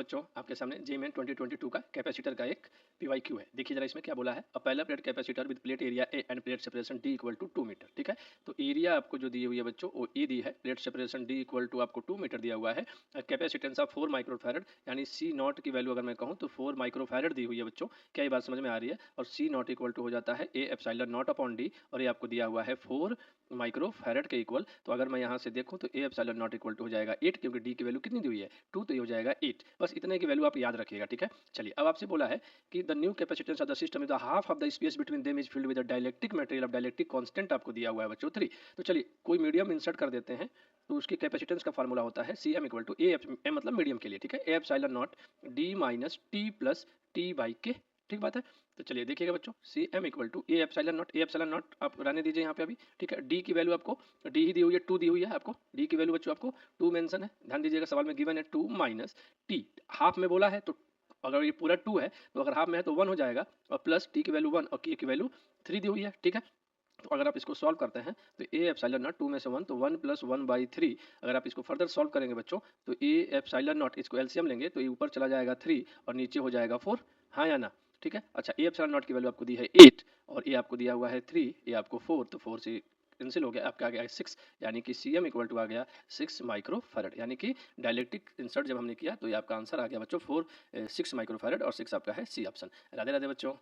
बच्चों आपके सामने जेईई 2022 का कैपेसिटर का एक पीवाईक्यू है। देखिए जरा इसमें क्या बोला है। अ पहला plate capacitor with plate area A and plate separation D equal to 2 metre. ठीक है, तो एरिया आपको जो दी हुई है बच्चों वो ए दी है, plate separation D equal to आपको 2 मीटर दिया हुआ है। कैपेसिटेंस ऑफ 4 माइक्रोफैरड यानी सी नॉट की वैल्यू अगर मैं कहूँ तो 4 माइक्रोफैरड दी हुई है बच्चों। क्या ये बात समझ में आ रही है? और सी नॉट इक्वल टू हो जाता है A epsilon not upon D, और ये आपको दिया हुआ है 4 माइक्रोफैरड के इक्वल। तो अगर मैं यहाँ से देखूँ तो A epsilon naught equal to हो जाएगा 8, क्योंकि डी की वैल्यू कितनी दी हुई है 2, तो ये हो जाएगा 8। बस इतने की वैल्यू आप याद रखिएगा। ठीक है, चलिए अब आपसे बोला है कि the new capacitance of the system is the half of the space between them is filled with the dielectric material of dielectric constant आपको दिया हुआ है बच्चों 3। तो चलिए कोई मीडियम इंसर्ट कर देते हैं, तो उसकी कैपेसिटेंस का फार्मूला होता है C M equal to A M मतलब मीडियम के लिए। ठीक है, A epsilon naught D minus T plus T by K. ठीक बात है, तो चलिए देखिएगा बच्चों C M equal to A epsilon naught, A epsilon naught आप रहने दीजिए यहाँ पे अभी। ठीक है, डी की वैल्यू आपको डी ही दी हुई है, 2 दी हुई है आपको, डी की वैल्यू बच्चों आपको 2 मेंशन है, ध्यान दीजिएगा सवाल में गिवन है 2 माइनस टी। हाफ में बोला है तो अगर ये पूरा 2 है तो अगर हाफ में है तो 1 हो जाएगा, और प्लस टी की वैल्यू 1 और के की वैल्यू 3 दी हुई है। ठीक है, तो अगर आप इसको सॉल्व करते हैं तो ए एप्सिलॉन नॉट 2 में से 1 तो 1 प्लस 1/3। अगर आप इसको फर्दर सॉल्व करेंगे बच्चों तो ए एप्सिलॉन नॉट इसको एलसीएम लेंगे तो ये ऊपर चला जाएगा 3 और नीचे हो जाएगा 4। हाँ या ना? ठीक है, अच्छा ए एप्सिलॉन नॉट की वैल्यू आपको दी है 8 और ए आपको दिया हुआ है 3, ये आपको 4, तो 4 से कैंसिल हो गया, आपका आ गया 6, यानी कि सी एम इक्वल टू आ गया 6 माइक्रोफैरड। यानी कि डायलेक्ट्रिक इंसर्ट जब हमने किया तो ये आपका आंसर आ गया बच्चों 6 माइक्रोफैरड, और 6 आपका है सी ऑप्शन। राधे राधे बच्चों।